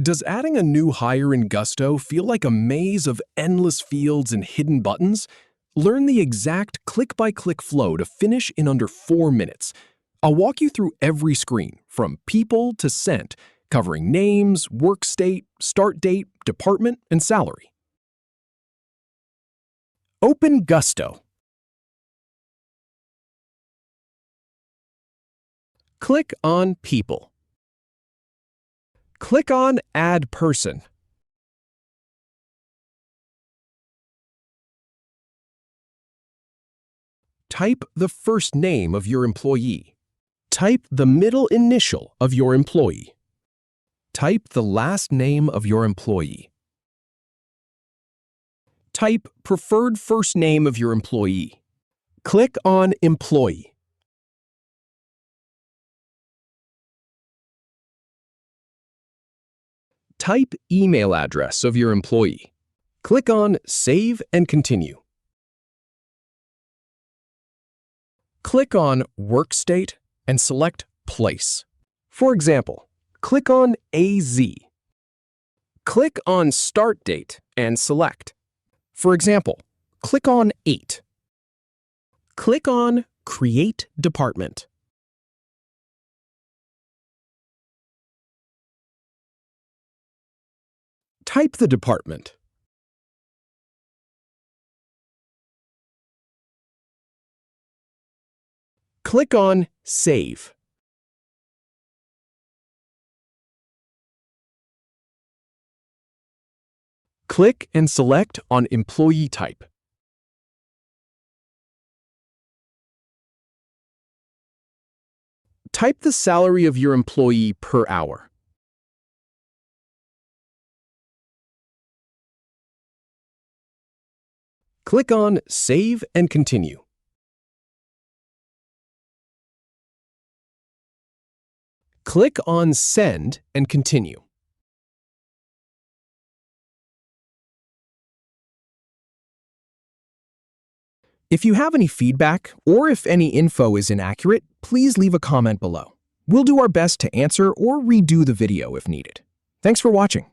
Does adding a new hire in Gusto feel like a maze of endless fields and hidden buttons? Learn the exact click-by-click flow to finish in under 4 minutes. I'll walk you through every screen, from people to sent, covering names, work state, start date, department, and salary. Open Gusto. Click on People. Click on Add Person. Type the first name of your employee. Type the middle initial of your employee. Type the last name of your employee. Type preferred first name of your employee. Click on Employee. Type email address of your employee. Click on Save and Continue. Click on Work State and select Place. For example, click on AZ. Click on Start Date and select. For example, click on 8. Click on Create Department. Type the department. Click on Save. Click and select on Employee Type. Type the salary of your employee per hour. Click on Save and Continue. Click on Send and Continue. If you have any feedback or if any info is inaccurate, please leave a comment below. We'll do our best to answer or redo the video if needed. Thanks for watching.